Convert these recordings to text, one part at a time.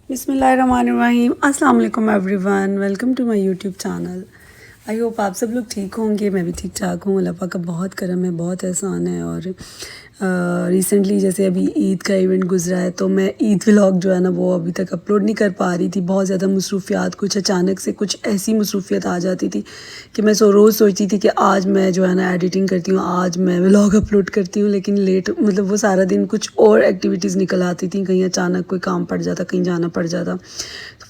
بسم اللہ الرحمن الرحیم. السلام علیکم everyone, welcome to my YouTube channel. I hope آپ سب لوگ ٹھیک ہوں گے. میں بھی ٹھیک ٹھاک ہوں. اللہ پاک کا بہت کرم ہے, بہت احسان ہے. اور ریسنٹلی جیسے ابھی عید کا ایونٹ گزرا ہے تو میں عید ولاگ جو ہے نا وہ ابھی تک اپلوڈ نہیں کر پا رہی تھی. بہت زیادہ مصروفیات, کچھ اچانک سے کچھ ایسی مصروفیت آ جاتی تھی کہ میں روز سوچتی تھی کہ آج میں جو ہے نا ایڈیٹنگ کرتی ہوں, آج میں ولاگ اپلوڈ کرتی ہوں, لیکن لیٹ مطلب وہ سارا دن کچھ اور ایکٹیویٹیز نکل آتی تھیں. کہیں اچانک کوئی کام پڑ جاتا, کہیں جانا پڑ جاتا.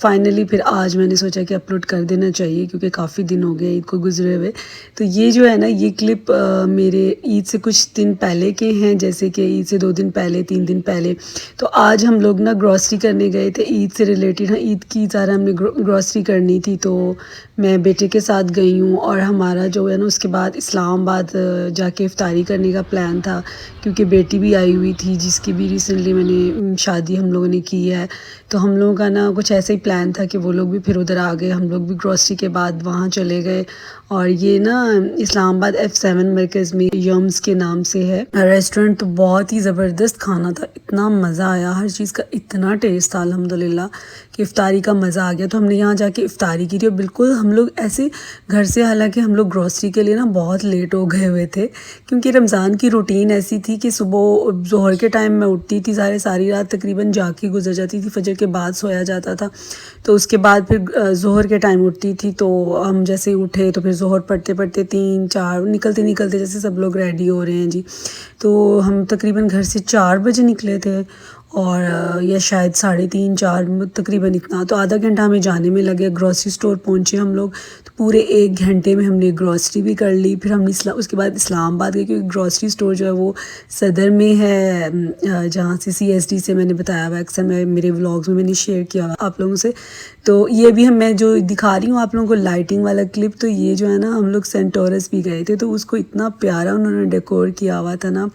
فائنلی پھر آج میں نے سوچا کہ اپلوڈ کر دینا چاہیے کیونکہ کافی دن ہو گئے عید کو گزرے ہوئے. تو یہ جو ہے نا یہ کلپ میرے عید سے کچھ دن پہلے کے ہیں, جیسے کہ عید سے 2 دن پہلے 3 دن پہلے. تو آج ہم لوگ نا گروسری کرنے گئے تھے عید سے ریلیٹڈ. ہاں, عید کی سارا ہم نے گروسری کرنی تھی تو میں بیٹے کے ساتھ گئی ہوں. اور ہمارا جو ہے نا اس کے بعد اسلام آباد جا کے افطاری کرنے کا پلان تھا کیونکہ بیٹی بھی آئی ہوئی تھی جس کی بھی ریسنٹلی میں نے شادی ہم لوگوں نے کی ہے. تو ہم لوگوں کا نا کچھ ایسا ہی پلان تھا کہ وہ لوگ بھی پھر ادھر آ گئے, ہم لوگ بھی گروسری کے بعد وہاں چلے گئے. اور یہ نا اسلام آباد F7 مرکز میں یمز کے نام سے ہے ریسٹورنٹ. تو بہت ہی زبردست کھانا تھا, اتنا مزہ آیا, ہر چیز کا اتنا ٹیسٹ تھا الحمدللہ کہ افطاری کا مزہ آ گیا. تو ہم نے یہاں جا کے افطاری کی تھی اور بالکل ہم لوگ ایسے گھر سے, حالانکہ ہم لوگ گروسری کے لیے نا بہت لیٹ ہو گئے ہوئے تھے کیونکہ رمضان کی روٹین ایسی تھی کہ صبح ظہر کے ٹائم میں اٹھتی تھی, ساری رات تقریباً جا کے گزر جاتی تھی, فجر کے بعد سویا جاتا تھا. تو اس کے بعد پھر ظہر کے ٹائم اٹھتی تھی. تو ہم جیسے اٹھے تو پھر ظہر پڑھتے پڑھتے 3 4 نکلتے جیسے سب لوگ ریڈی ہو رہے ہیں جی. تو ہم تقریباً گھر سے 4 بجے نکلے تھے اور یا شاید 3:30 4 تقریباً اتنا. تو آدھا گھنٹہ ہمیں جانے میں لگے. گروسری سٹور پہنچے ہم لوگ تو پورے 1 گھنٹے میں ہم نے گروسری بھی کر لی. پھر ہم نے اس کے بعد اسلام آباد گئے کیونکہ گروسری سٹور جو ہے وہ صدر میں ہے, جہاں سے CSD سے میں نے بتایا ہوا اکثر میرے ولاگز میں نے شیئر کیا ہوا آپ لوگوں سے. تو یہ بھی میں جو دکھا رہی ہوں آپ لوگوں کو لائٹنگ والا کلپ, تو یہ جو ہے نا ہم لوگ سینٹ ٹورس بھی گئے تھے. تو اس کو اتنا پیارا انہوں نے ڈیکور کیا ہوا تھا نا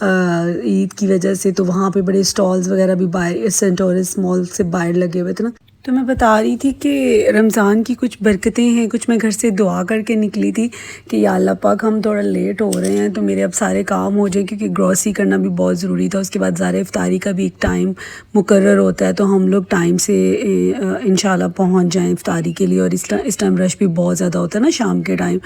عید کی وجہ سے. تو وہاں پہ بڑے اسٹالز وغیرہ بھی باہر سینٹ ٹورس مال سے باہر لگے ہوئے تھے نا. تو میں بتا رہی تھی کہ رمضان کی کچھ برکتیں ہیں. کچھ میں گھر سے دعا کر کے نکلی تھی کہ یا اللہ پاک ہم تھوڑا لیٹ ہو رہے ہیں تو میرے اب سارے کام ہو جائیں, کیونکہ گروسری کرنا بھی بہت ضروری تھا. اس کے بعد ظاہر افطاری کا بھی ایک ٹائم مقرر ہوتا ہے تو ہم لوگ ٹائم سے انشاءاللہ پہنچ جائیں افطاری کے لیے. اور اس ٹائم رش بھی بہت زیادہ ہوتا ہے نا شام کے ٹائم,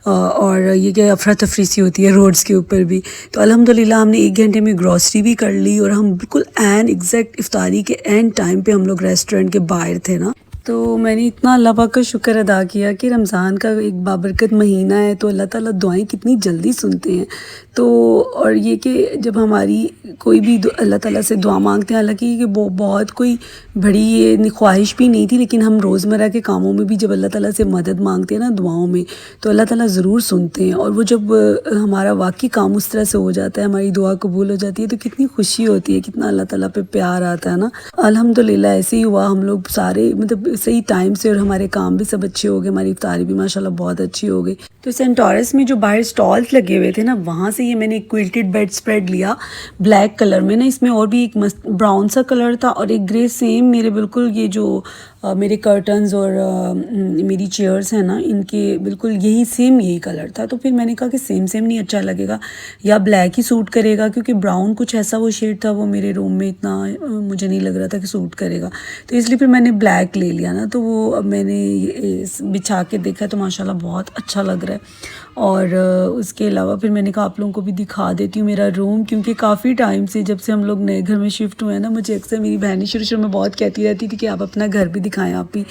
اور یہ کہ افراتفری سی ہوتی ہے روڈز کے اوپر بھی. تو الحمدللہ ہم نے 1 گھنٹے میں گروسری بھی کر لی اور ہم بالکل ایگزیکٹ افطاری کے ٹائم پہ ہم لوگ ریسٹورنٹ کے باہر تھے نا. تو میں نے اتنا اللہ پاک کا شکر ادا کیا کہ رمضان کا ایک بابرکت مہینہ ہے تو اللہ تعالیٰ دعائیں کتنی جلدی سنتے ہیں. تو اور یہ کہ جب ہماری کوئی بھی اللہ تعالیٰ سے دعا مانگتے ہیں, حالانکہ یہ بہت کوئی بڑی یہ خواہش بھی نہیں تھی, لیکن ہم روزمرہ کے کاموں میں بھی جب اللہ تعالیٰ سے مدد مانگتے ہیں نا دعاؤں میں تو اللہ تعالیٰ ضرور سنتے ہیں. اور وہ جب ہمارا واقعی کام اس طرح سے ہو جاتا ہے, ہماری دعا قبول ہو جاتی ہے, تو کتنی خوشی ہوتی ہے, کتنا اللہ تعالیٰ پہ پیار آتا ہے نا. الحمدللہ ایسے ہی ہوا, ہم لوگ سارے مطلب صحیح ٹائم سے, اور ہمارے کام بھی سب اچھے ہو گئے, ہماری افطاری بھی ماشاءاللہ بہت اچھی ہو گئی. تو سینٹ ٹورس میں جو باہر سٹالز لگے ہوئے تھے نا وہاں سے یہ میں نے ایک کوئلٹڈ بیڈ سپریڈ لیا بلیک کلر میں نا. اس میں اور بھی ایک براؤن سا کلر تھا اور ایک گرے, سیم میرے بالکل یہ جو میرے کرٹنز اور میری چیئرز ہیں نا ان کے بالکل یہی کلر تھا. تو پھر میں نے کہا کہ سیم نہیں اچھا لگے گا, یا بلیک ہی سوٹ کرے گا, کیونکہ براؤن کچھ ایسا وہ شیڈ تھا وہ میرے روم میں اتنا مجھے نہیں لگ رہا تھا کہ سوٹ کرے گا. تو اس لیے پھر میں نے بلیک لے لیا نا. تو وہ اب میں نے بچھا کے دیکھا تو ماشاءاللہ بہت اچھا لگ رہا ہے. اور اس کے علاوہ پھر میں نے کہا آپ لوگوں کو بھی دکھا دیتی ہوں میرا روم, کیونکہ کافی ٹائم سے جب سے ہم لوگ نئے گھر میں شفٹ ہوئے ہیں نا, مجھے اکثر میری بہنیں شروع میں بہت کہتی رہتی تھی کہ آپ اپنا گھر بھی دکھائیں آپ بھی.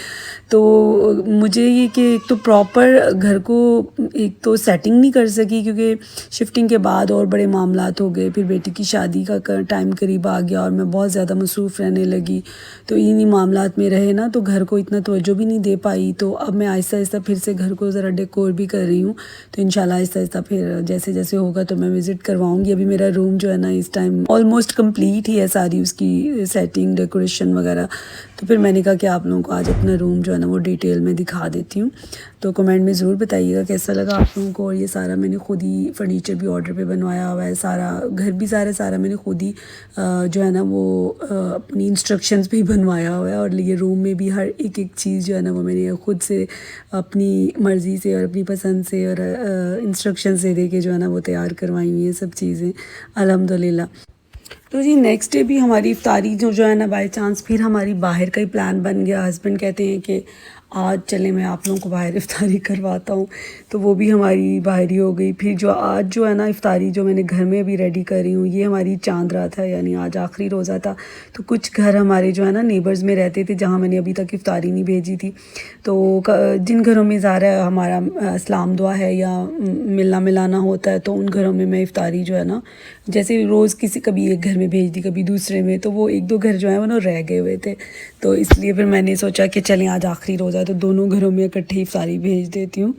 تو مجھے یہ کہ ایک تو پراپر گھر کو ایک تو سیٹنگ نہیں کر سکی کیونکہ شفٹنگ کے بعد اور بڑے معاملات ہو گئے, پھر بیٹی کی شادی کا ٹائم قریب آ گیا اور میں بہت زیادہ مصروف رہنے لگی. تو انہی معاملات میں رہے نا تو گھر کو اتنا توجہ بھی نہیں دے پائی. تو اب میں آہستہ پھر سے گھر کو ذرا ڈیکور بھی کر رہی ہوں. تو انشاءاللہ آہستہ پھر جیسے ہوگا تو میں وزٹ کرواؤں گی. ابھی میرا روم جو ہے نا اس ٹائم آلموسٹ کمپلیٹ ہی ہے, ساری اس کی سیٹنگ ڈیکوریشن وغیرہ. تو پھر میں نے کہا کہ آپ لوگوں کو آج اپنا روم جو ہے نا وہ ڈیٹیل میں دکھا دیتی ہوں. تو کمنٹ میں ضرور بتائیے گا کیسا لگا آپ لوگوں کو. اور یہ سارا میں نے خود ہی فرنیچر بھی آرڈر پہ بنوایا ہوا ہے, سارا گھر بھی سارا میں نے خود ہی جو ہے نا وہ اپنی انسٹرکشنز بھی بنوایا ہوا ہے. اور یہ روم میں بھی ہر ایک چیز جو ہے نا وہ میں نے خود سے اپنی مرضی سے اور اپنی پسند سے اور انسٹرکشن سے دے کے جو ہے نا وہ تیار کروائی ہوئی ہیں سب چیزیں الحمدللہ. تو جی نیکسٹ ڈے بھی ہماری افطاری جو ہے نا بائی چانس پھر ہماری باہر کا ہی پلان بن گیا. ہسبینڈ کہتے ہیں کہ آج چلیں میں آپ لوگوں کو باہر افطاری کرواتا ہوں, تو وہ بھی ہماری باہر ہی ہو گئی. پھر جو آج جو ہے نا افطاری جو میں نے گھر میں ابھی ریڈی کر رہی ہوں, یہ ہماری چاند رات ہے, یعنی آج آخری روزہ تھا. تو کچھ گھر ہمارے جو ہے نا نیبرز میں رہتے تھے جہاں میں نے ابھی تک افطاری نہیں بھیجی تھی, تو جن گھروں میں ظاہر ہمارا اسلام دعا ہے یا ملنا ملانا ہوتا ہے, تو ان گھروں میں افطاری جو ہے نا جیسے روز کبھی ایک گھر میں بھیج دی, کبھی دوسرے میں, تو وہ ایک دو گھر جو ہیں وہ رہ گئے ہوئے تھے. تو اس لیے پھر میں نے سوچا کہ چلیں آج آخری روزہ ہے تو دونوں گھروں میں اکٹھے افطاری بھیج دیتی ہوں.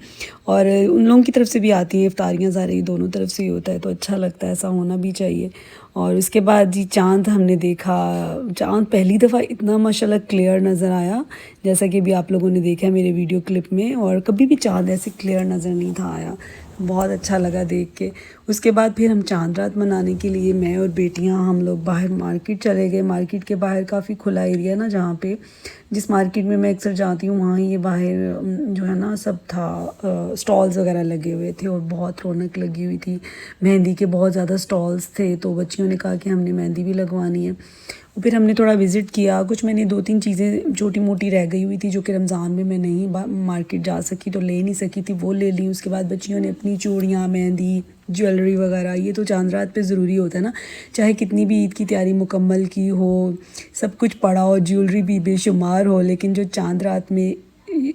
اور ان لوگوں کی طرف سے بھی آتی ہیں افطاریاں, ظاہر ہی دونوں طرف سے ہی ہوتا ہے, تو اچھا لگتا ہے, ایسا ہونا بھی چاہیے. اور اس کے بعد جی چاند ہم نے دیکھا. چاند پہلی دفعہ اتنا ماشاءاللہ کلیئر نظر آیا, جیسا کہ بھی آپ لوگوں نے دیکھا ہے میرے ویڈیو کلپ میں, اور کبھی بھی چاند ایسے کلیئر نظر نہیں تھا آیا. بہت اچھا لگا دیکھ کے. اس کے بعد پھر ہم چاند رات منانے کے لیے میں اور بیٹیاں ہم لوگ باہر مارکیٹ چلے گئے. مارکیٹ کے باہر کافی کھلا ایریا ہے نا, جہاں پہ جس مارکیٹ میں اکثر جاتی ہوں وہاں یہ باہر جو ہے نا سب تھا, اسٹالز وغیرہ لگے ہوئے تھے اور بہت رونق لگی ہوئی تھی. مہندی کے بہت زیادہ اسٹالز تھے, تو بچیوں نے کہا کہ ہم نے مہندی بھی لگوانی ہے. پھر ہم نے تھوڑا وزٹ کیا. کچھ میں نے 2-3 چیزیں چھوٹی موٹی رہ گئی ہوئی تھی جو کہ رمضان میں نہیں مارکیٹ جا سکی تو لے نہیں سکی تھی, وہ لے لی. اس کے بعد بچیوں نے اپنی چوڑیاں, مہندی, جویلری وغیرہ, یہ تو چاند رات پہ ضروری ہوتا ہے نا, چاہے کتنی بھی عید کی تیاری مکمل کی ہو, سب کچھ پڑا ہو, جویلری بھی بے شمار ہو, لیکن جو چاند رات میں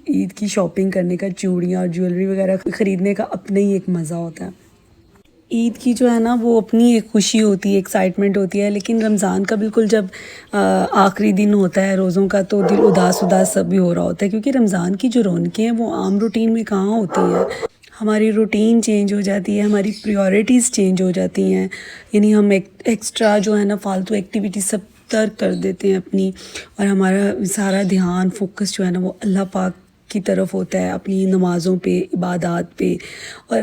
عید کی شاپنگ کرنے کا, چوڑیاں اور جویلری وغیرہ خریدنے کا اپنا ہی ایک مزہ ہوتا ہے. عید کی جو ہے نا وہ اپنی ایک خوشی ہوتی ہے, ایکسائٹمنٹ ہوتی ہے, لیکن رمضان کا بالکل جب آخری دن ہوتا ہے روزوں کا تو دل اداس سب بھی ہو رہا ہوتا ہے, کیونکہ رمضان کی جو رونقیں ہیں وہ عام روٹین میں کہاں ہوتی ہیں. ہماری روٹین چینج ہو جاتی ہے, ہماری پریورٹیز چینج ہو جاتی ہیں, یعنی ہم ایکسٹرا جو ہے نا فالتو ایکٹیویٹیز سب ترک کر دیتے ہیں اپنی, اور ہمارا سارا دھیان فوکس جو ہے نا وہ اللہ پاک کی طرف ہوتا ہے, اپنی نمازوں پہ, عبادات پہ. اور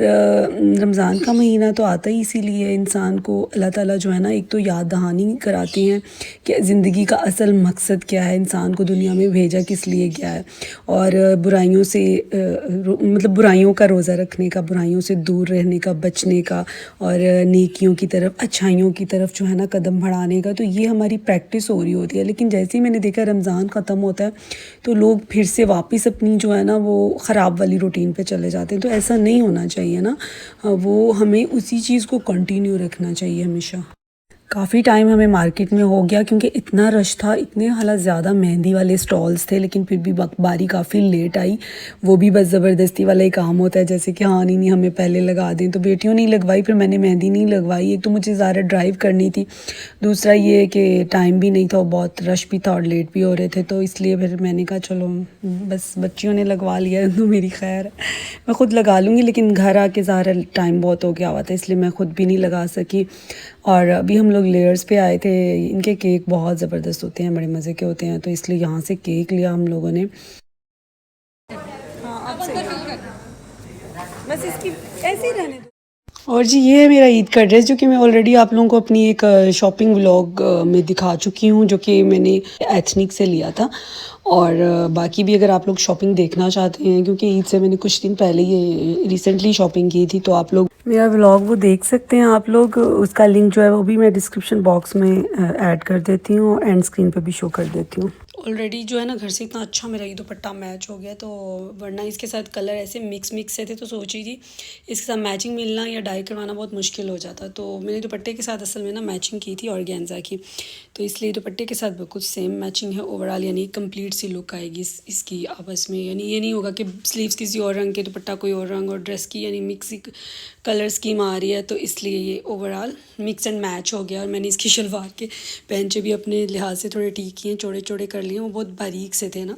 رمضان کا مہینہ تو آتا ہی اسی لیے انسان کو اللہ تعالیٰ جو ہے نا ایک تو یاد دہانی کراتے ہیں کہ زندگی کا اصل مقصد کیا ہے, انسان کو دنیا میں بھیجا کس لیے گیا ہے, اور برائیوں سے مطلب برائیوں کا روزہ رکھنے کا, برائیوں سے دور رہنے کا, بچنے کا, اور نیکیوں کی طرف, اچھائیوں کی طرف جو ہے نا قدم بڑھانے کا. تو یہ ہماری پریکٹس ہو رہی ہوتی ہے. لیکن جیسے ہی میں نے دیکھا رمضان ختم ہوتا ہے تو لوگ پھر سے واپس اپنی جو ہے نا وہ خراب والی روٹین پہ چلے جاتے ہیں. تو ایسا نہیں ہونا چاہیے نا, وہ ہمیں اسی چیز کو کنٹینیو رکھنا چاہیے ہمیشہ. کافی ٹائم ہمیں مارکیٹ میں ہو گیا کیونکہ اتنا رش تھا, اتنے حالات زیادہ مہندی والے سٹالز تھے, لیکن پھر بھی باری کافی لیٹ آئی. وہ بھی بس زبردستی والا ہی کام ہوتا ہے, جیسے کہ ہاں نہیں ہمیں پہلے لگا دیں, تو بیٹیوں نہیں لگوائی, پھر میں نے مہندی نہیں لگوائی. ایک تو مجھے زیادہ ڈرائیو کرنی تھی, دوسرا یہ کہ ٹائم بھی نہیں تھا, بہت رش بھی تھا اور لیٹ بھی ہو رہے تھے, تو اس لیے پھر میں نے کہا چلو بس بچیوں نے لگوا لیا تو میری خیر ہے, میں خود لگا لوں گی. لیکن گھر آ کے ظاہر ٹائم بہت ہو گیا ہوا تھا, اس لیے میں خود بھی نہیں لگا سکی. اور ابھی ہم لوگ لیئرز پہ آئے تھے, ان کے کیک بہت زبردست ہوتے ہیں, بڑے مزے کے ہوتے ہیں, تو اس لیے یہاں سے کیک لیا ہم لوگوں نے. بس اس کی ایسے ہی رہنے دو. اور جی یہ ہے میرا عید کا ڈریس, جو کہ میں آلریڈی آپ لوگوں کو اپنی ایک شاپنگ ولاگ میں دکھا چکی ہوں, جو کہ میں نے ایتھنک سے لیا تھا. اور باقی بھی اگر آپ لوگ شاپنگ دیکھنا چاہتے ہیں, کیونکہ عید سے میں نے کچھ دن پہلے یہ ریسنٹلی شاپنگ کی تھی, تو آپ لوگ میرا ولاگ وہ دیکھ سکتے ہیں آپ لوگ. اس کا لنک جو ہے وہ بھی میں ڈسکرپشن باکس میں ایڈ کر دیتی ہوں, اینڈ اسکرین پہ بھی شو کر دیتی ہوں. آلریڈی جو ہے نا گھر سے اتنا اچھا میرا یہ دوپٹہ میچ ہو گیا, تو ورنہ اس کے ساتھ کلر ایسے مکس سے تھے, تو سوچ رہی تھی اس کے ساتھ میچنگ ملنا یا ڈائی کروانا بہت مشکل ہو جاتا. تو میں نے دوپٹے کے ساتھ اصل میں نا میچنگ کی تھی آرگینزا کی, تو اس لیے دوپٹے کے ساتھ بالکل سیم میچنگ ہے اوور آل, یعنی کمپلیٹ سی لک آئے گی اس کی آپس میں. یعنی یہ نہیں ہوگا کہ سلیوز کسی اور رنگ کے, دوپٹہ کوئی اور رنگ, اور ڈریس کی یعنی مکس کلر اسکیم آ رہی ہے, تو اس لیے یہ overall mix and match ہو گیا. اور میں نے اس کی شلوار کے پینچے بھی اپنے لحاظ سے تھوڑے ٹھیک کیے, چوڑے چوڑے کر لیے, وہ بہت باریک سے تھے نا.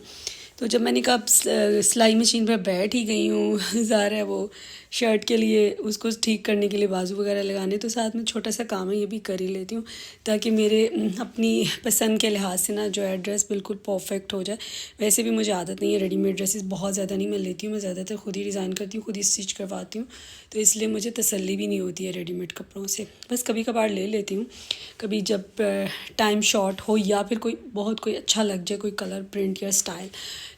تو جب میں نے کہا سلائی مشین پہ بیٹھ ہی گئی ہوں, ظاہر ہے وہ شرٹ کے لیے اس کو ٹھیک کرنے کے لیے بازو وغیرہ لگانے, تو ساتھ میں چھوٹا سا کام ہے یہ بھی کر ہی لیتی ہوں, تاکہ میرے اپنی پسند کے لحاظ سے نا جو ہے ڈریس بالکل پرفیکٹ ہو جائے. ویسے بھی مجھے عادت نہیں ہے ریڈی میڈ ڈریسز بہت زیادہ نہیں میں لیتی ہوں, میں زیادہ تر خود ہی ڈیزائن کرتی ہوں, خود ہی اسٹچ کرواتی ہوں, تو اس لیے مجھے تسلی بھی نہیں ہوتی ہے ریڈی میڈ کپڑوں سے. بس کبھی کبھار لے لیتی ہوں, کبھی جب ٹائم شارٹ ہو یا پھر کوئی اچھا لگ جائے, کوئی کلر پرنٹ یا اسٹائل.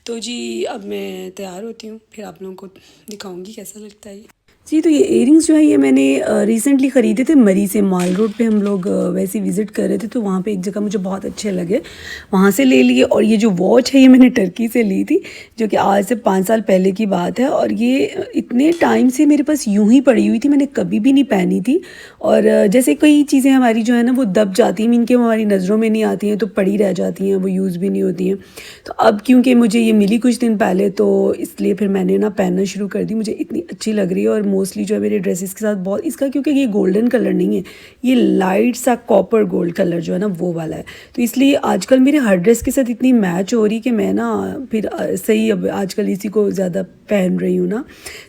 تو جی اب میں تیار ہوتی ہوں, پھر آپ لوگوں کو دکھاؤں گی کیسا لگتا ہے. جی تو یہ ایئرنگس جو ہے یہ میں نے ریسنٹلی خریدے تھے مری سے. مال روڈ پہ ہم لوگ ویسے وزٹ کر رہے تھے تو وہاں پہ ایک جگہ مجھے بہت اچھے لگے, وہاں سے لے لیے. اور یہ جو واچ ہے یہ میں نے ٹرکی سے لی تھی, جو کہ آج سے 5 سال پہلے کی بات ہے, اور یہ اتنے ٹائم سے میرے پاس یوں ہی پڑی ہوئی تھی, میں نے کبھی بھی نہیں پہنی تھی. اور جیسے کئی چیزیں ہماری جو ہے نا وہ دب جاتی ہیں, ان کے ہماری نظروں میں نہیں آتی ہیں تو پڑی رہ جاتی ہیں, وہ یوز بھی نہیں ہوتی ہیں. تو اب کیونکہ مجھے یہ ملی کچھ دن پہلے تو اس لیے پھر میں نے نا پہننا شروع کر دی. مجھے اتنی اچھی لگ رہی ہے, اور موسٹلی جو ہے میرے ڈریسز کے ساتھ بہت, اس کا کیونکہ یہ گولڈن کلر نہیں ہے, یہ لائٹ سا کاپر گولڈ کلر جو ہے نا وہ والا ہے, تو اس لیے آج کل میرے ہر ڈریس کے ساتھ اتنی میچ ہو رہی کہ میں نا پھر صحیح اب آج کل اسی کو زیادہ پہن رہی ہوں نا.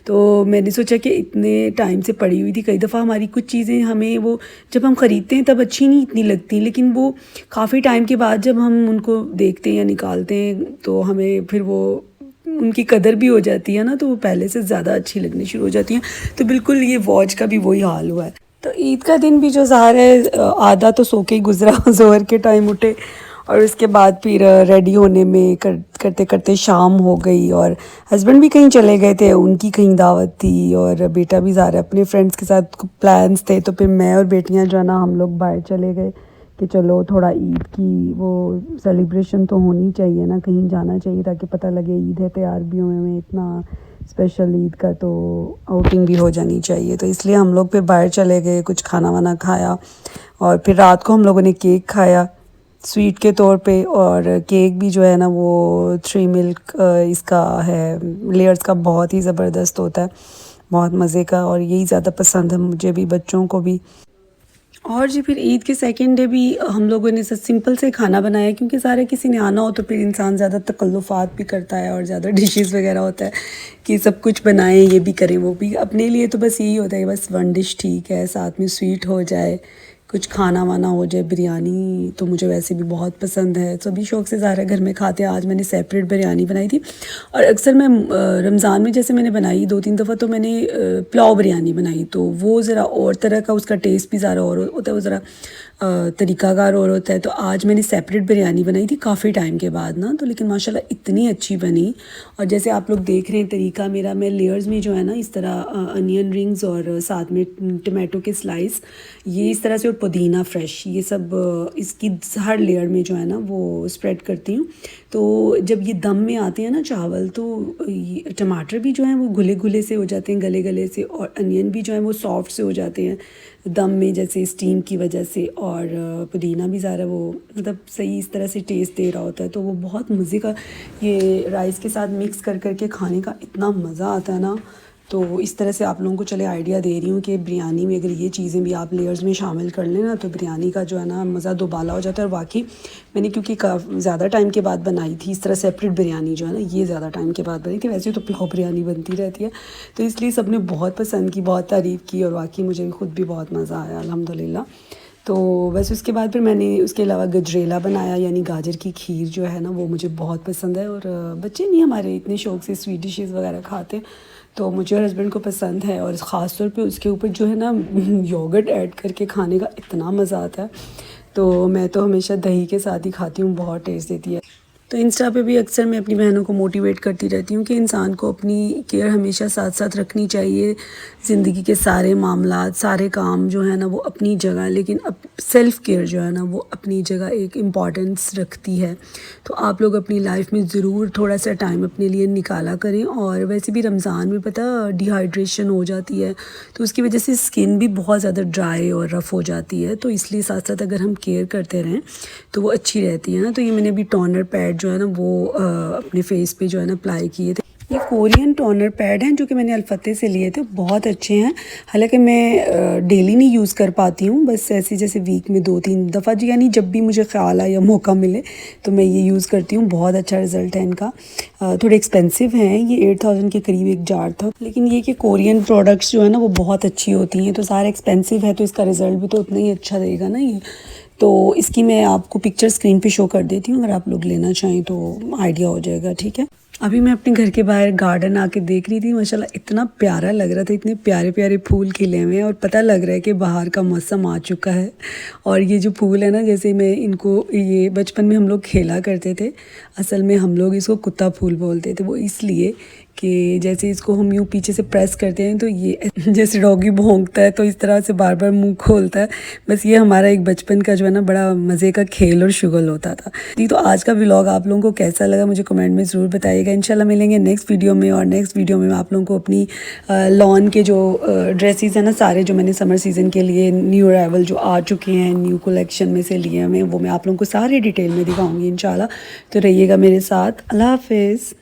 تو میں نے سوچا کہ اتنے ٹائم سے پڑی ہوئی تھی, کئی دفعہ ہماری کچھ چیزیں ہمیں وہ جب ہم خریدتے ہیں تب اچھی نہیں اتنی لگتی, لیکن وہ کافی ٹائم کے بعد جب ہم ان کو دیکھتے ہیں یا نکالتے ہیں تو ہمیں پھر وہ ان کی قدر بھی ہو جاتی ہے نا, تو وہ پہلے سے زیادہ اچھی لگنی شروع ہو جاتی ہیں. تو بالکل یہ واچ کا بھی وہی حال ہوا ہے. تو عید کا دن بھی جو ظاہر ہے آدھا تو سو کے ہی گزرا, ظہر کے ٹائم اٹھے اور اس کے بعد پھر ریڈی ہونے میں کرتے کرتے شام ہو گئی, اور ہسبینڈ بھی کہیں چلے گئے تھے, ان کی کہیں دعوت تھی, اور بیٹا بھی ظاہر ہے اپنے فرینڈس کے ساتھ پلانس تھے. تو پھر میں اور بیٹیاں جو ہے نا ہم لوگ باہر چلے گئے کہ چلو تھوڑا عید کی وہ سیلیبریشن تو ہونی چاہیے نا, کہیں جانا چاہیے تاکہ پتہ لگے عید ہے, تیار بھی ہوئے میں اتنا اسپیشل عید کا, تو آؤٹنگ بھی ہو جانی چاہیے. تو اس لیے ہم لوگ پھر باہر چلے گئے, کچھ کھانا وانا کھایا, اور پھر رات کو ہم لوگوں نے کیک کھایا سویٹ کے طور پہ. اور کیک بھی جو ہے نا وہ 3 ملک اس کا ہے, لیئرز کا, بہت ہی زبردست ہوتا ہے, بہت مزے کا, اور یہی زیادہ پسند ہے مجھے بھی, بچوں کو بھی. اور جی پھر عید کے سیکنڈ ڈے بھی ہم لوگوں نے سمپل سے کھانا بنایا, کیونکہ سارے کسی نے آنا ہو تو پھر انسان زیادہ تکلفات بھی کرتا ہے اور زیادہ ڈشز وغیرہ ہوتا ہے کہ سب کچھ بنائیں, یہ بھی کریں وہ بھی. اپنے لیے تو بس یہی ہوتا ہے کہ بس 1 ڈش ٹھیک ہے, ساتھ میں سویٹ ہو جائے, کچھ کھانا وانا ہو جائے. بریانی تو مجھے ویسے بھی بہت پسند ہے, سبھی شوق سے ظاہر ہے گھر میں کھاتے ہیں. آج میں نے سیپریٹ بریانی بنائی تھی, اور اکثر میں رمضان میں جیسے میں نے بنائی 2-3 دفعہ, تو میں نے پلاؤ بریانی بنائی, تو وہ ذرا اور طرح کا اس کا ٹیسٹ بھی ذرا اور ہوتا ہے, وہ ذرا طریقہ کار اور ہوتا ہے. تو آج میں نے سیپریٹ بریانی بنائی تھی کافی ٹائم کے بعد نا, تو لیکن ماشاءاللہ اتنی اچھی بنی. اور جیسے آپ لوگ دیکھ رہے ہیں طریقہ میرا, میں لیئرز میں جو ہے نا اس طرح انین رنگز اور ساتھ میں ٹمیٹو کے سلائس, یہ اس طرح سے, اور پودینہ فریش, یہ سب اس کی ہر لیئر میں جو ہے نا وہ اسپریڈ کرتی ہوں. تو جب یہ دم میں آتے ہیں نا چاول, تو ٹماٹر بھی جو ہیں وہ گھلے گھلے سے ہو جاتے ہیں, گلے گلے سے, اور انین بھی جو ہیں وہ سافٹ سے ہو جاتے ہیں دم میں جیسے اسٹیم کی وجہ سے, اور پودینہ بھی ذرا وہ مطلب صحیح اس طرح سے ٹیسٹ دے رہا ہوتا ہے. تو وہ بہت مزے کا, یہ رائس کے ساتھ مکس کر کر کے کھانے کا اتنا مزہ آتا ہے نا. تو اس طرح سے آپ لوگوں کو چلے آئیڈیا دے رہی ہوں کہ بریانی میں اگر یہ چیزیں بھی آپ لیئرز میں شامل کر لیں نا, تو بریانی کا جو ہے نا مزہ دوبالا ہو جاتا ہے. اور واقعی میں نے کیونکہ زیادہ ٹائم کے بعد بنائی تھی اس طرح سیپریٹ بریانی جو ہے نا, یہ زیادہ ٹائم کے بعد بنی تھی, ویسے تو پلاؤ بریانی بنتی رہتی ہے. تو اس لیے سب نے بہت پسند کی, بہت تعریف کی, اور واقعی مجھے بھی خود بھی بہت مزہ آیا الحمدللہ. تو بس اس کے بعد پھر میں نے اس کے علاوہ گجریلا بنایا, یعنی گاجر کی کھیر جو ہے نا وہ مجھے بہت پسند ہے. اور بچے نہیں ہمارے اتنے شوق سے سویٹ ڈشز وغیرہ کھاتے, تو مجھے اور ہسبینڈ کو پسند ہے. اور خاص طور پہ اس کے اوپر جو ہے نا یوگرٹ ایڈ کر کے کھانے کا اتنا مزہ آتا ہے. تو میں تو ہمیشہ دہی کے ساتھ ہی کھاتی ہوں, بہت ٹیسٹ دیتی ہے. تو انسٹا پہ بھی اکثر میں اپنی بہنوں کو موٹیویٹ کرتی رہتی ہوں کہ انسان کو اپنی کیئر ہمیشہ ساتھ ساتھ رکھنی چاہیے. زندگی کے سارے معاملات, سارے کام جو ہے نا وہ اپنی جگہ, لیکن سیلف کیئر جو ہے نا وہ اپنی جگہ ایک امپورٹنس رکھتی ہے. تو آپ لوگ اپنی لائف میں ضرور تھوڑا سا ٹائم اپنے لیے نکالا کریں. اور ویسے بھی رمضان میں پتہ ڈی ہائیڈریشن ہو جاتی ہے, تو اس کی وجہ سے اسکن بھی بہت زیادہ ڈرائی اور رف ہو جاتی ہے. تو اس لیے ساتھ ساتھ اگر ہم کیئر کرتے رہیں تو وہ اچھی رہتی ہے نا. تو یہ میں نے ابھی ٹونر پیڈ جو ہے نا وہ اپنے فیس پہ جو ہے نا اپلائی کیے تھے. یہ کورین ٹونر پیڈ ہیں جو کہ میں نے الفتح سے لیے تھے, بہت اچھے ہیں. حالانکہ میں ڈیلی نہیں یوز کر پاتی ہوں, بس ایسے جیسے ویک میں 2-3 دفعہ, یعنی جب بھی مجھے خیال آئے یا موقع ملے تو میں یہ یوز کرتی ہوں. بہت اچھا رزلٹ ہے ان کا. تھوڑے ایکسپینسو ہیں, یہ 8,000 کے قریب ایک جار تھا, لیکن یہ کہ کورین پروڈکٹس جو ہے نا وہ بہت اچھی ہوتی ہیں. تو سارے ایکسپینسو ہے تو اس کا رزلٹ بھی تو اتنا ہی اچھا دے گا نا یہ. تو اس کی میں آپ کو پکچر اسکرین پہ شو کر دیتی ہوں, اگر آپ لوگ لینا چاہیں تو آئیڈیا ہو جائے گا. ٹھیک ہے, ابھی میں اپنے گھر کے باہر گارڈن آ کے دیکھ رہی تھی, ماشاءاللہ اتنا پیارا لگ رہا تھا, اتنے پیارے پیارے پھول کھلے ہوئے ہیں, اور پتہ لگ رہا ہے کہ باہر کا موسم آ چکا ہے. اور یہ جو پھول ہے نا, جیسے میں ان کو, یہ بچپن میں ہم لوگ کھیلا کرتے تھے, اصل میں ہم لوگ اس کو کتا پھول بولتے تھے. وہ اس لیے کہ جیسے اس کو ہم یوں پیچھے سے پریس کرتے ہیں تو یہ جیسے ڈاگی بھونکتا ہے تو اس طرح سے بار بار منہ کھولتا ہے. بس یہ ہمارا ایک بچپن کا جو ہے نا بڑا مزے کا کھیل اور شغل ہوتا تھا. تو آج کا ولاگ آپ لوگوں کو کیسا لگا مجھے کمنٹ میں ضرور بتائیے گا. انشاءاللہ ملیں گے نیکسٹ ویڈیو میں، اور نیکسٹ ویڈیو میں آپ لوگوں کو اپنی لان کے جو ڈریسز ہیں نا سارے جو میں نے سمر سیزن کے لیے نیو ارائیول جو آ چکے ہیں نیو کلیکشن میں سے لیے ہیں وہ میں آپ لوگوں کو سارے ڈیٹیل میں دکھاؤں گی انشاءاللہ. تو رہیے گا میرے ساتھ. اللہ حافظ.